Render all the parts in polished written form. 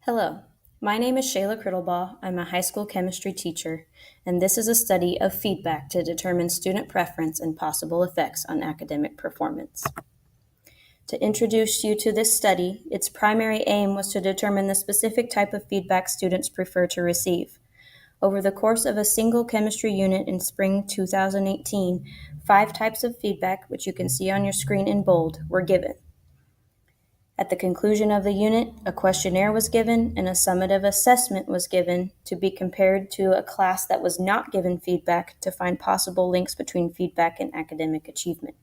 Hello, my name is Shayla Crittlebaugh. I'm a high school chemistry teacher, and this is a study of feedback to determine student preference and possible effects on academic performance. To introduce you to this study, its primary aim was to determine the specific type of feedback students prefer to receive. Over the course of a single chemistry unit in spring 2018, 5 types of feedback, which you can see on your screen in bold, were given. At the conclusion of the unit, a questionnaire was given and a summative assessment was given to be compared to a class that was not given feedback to find possible links between feedback and academic achievement.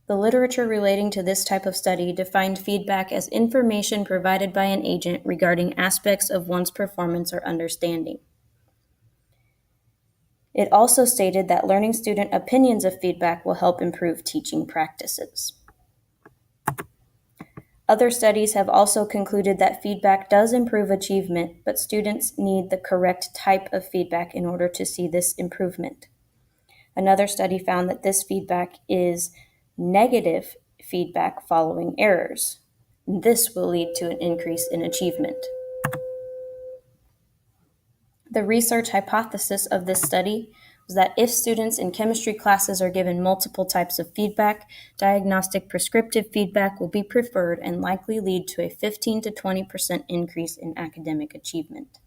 The literature relating to this type of study defined feedback as information provided by an agent regarding aspects of one's performance or understanding. It also stated that learning student opinions of feedback will help improve teaching practices. Other studies have also concluded that feedback does improve achievement, but students need the correct type of feedback in order to see this improvement. Another study found that this feedback is negative feedback following errors. This will lead to an increase in achievement. The research hypothesis of this study was that if students in chemistry classes are given multiple types of feedback, diagnostic prescriptive feedback will be preferred and likely lead to a 15 to 20% increase in academic achievement.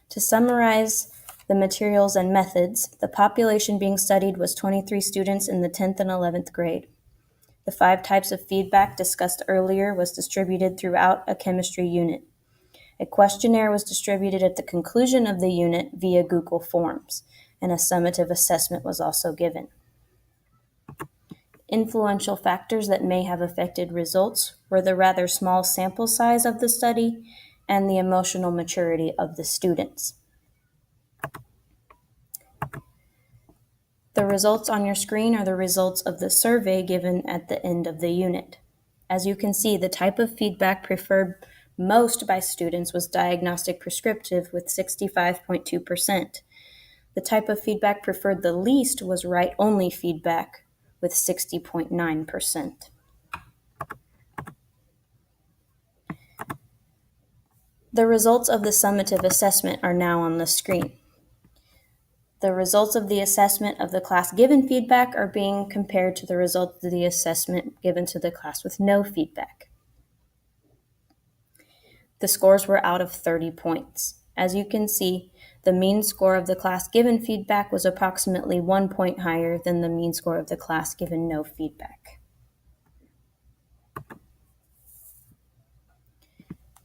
To summarize the materials and methods, the population being studied was 23 students in the 10th and 11th grade. The 5 types of feedback discussed earlier was distributed throughout a chemistry unit. A questionnaire was distributed at the conclusion of the unit via Google Forms, and a summative assessment was also given. Influential factors that may have affected results were the rather small sample size of the study and the emotional maturity of the students. The results on your screen are the results of the survey given at the end of the unit. As you can see, the type of feedback preferred most by students was diagnostic prescriptive with 65.2%. The type of feedback preferred the least was write-only feedback with 60.9%. The results of the summative assessment are now on the screen. The results of the assessment of the class given feedback are being compared to the results of the assessment given to the class with no feedback. The scores were out of 30 points. As you can see, the mean score of the class given feedback was approximately 1 point higher than the mean score of the class given no feedback.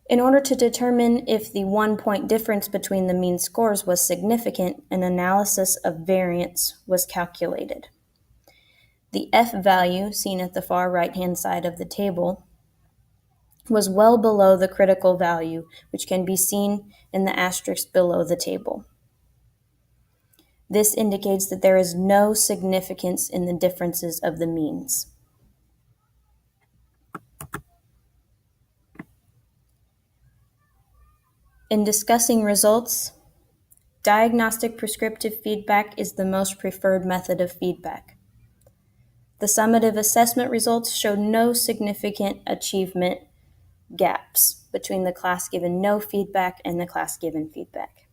In order to determine if the 1 point difference between the mean scores was significant, an analysis of variance was calculated. The F value, seen at the far right-hand side of the table, was well below the critical value, which can be seen in the asterisk below the table. This indicates that there is no significance in the differences of the means. In discussing results, diagnostic prescriptive feedback is the most preferred method of feedback. The summative assessment results showed no significant achievement gaps between the class given no feedback and the class given feedback.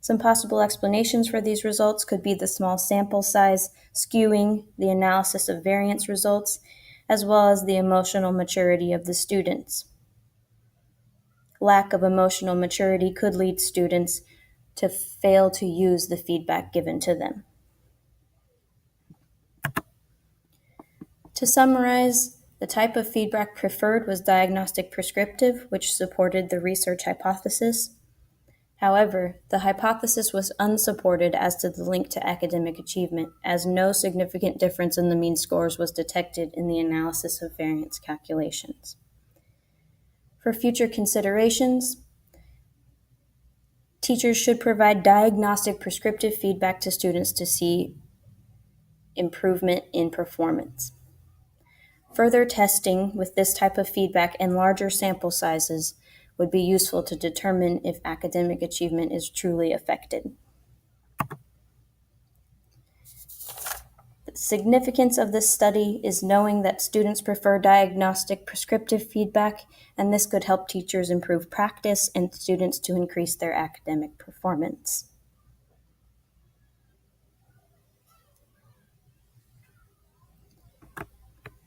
Some possible explanations for these results could be the small sample size skewing the analysis of variance results, as well as the emotional maturity of the students. Lack of emotional maturity could lead students to fail to use the feedback given to them. To summarize, the type of feedback preferred was diagnostic prescriptive, which supported the research hypothesis. However, the hypothesis was unsupported as to the link to academic achievement, as no significant difference in the mean scores was detected in the analysis of variance calculations. For future considerations, teachers should provide diagnostic prescriptive feedback to students to see improvement in performance. Further testing with this type of feedback and larger sample sizes would be useful to determine if academic achievement is truly affected. significance of this study is knowing that students prefer diagnostic prescriptive feedback, and this could help teachers improve practice and students to increase their academic performance.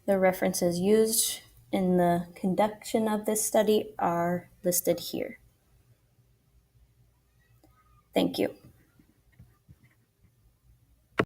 The references used in the conduction of this study are listed here. Thank you.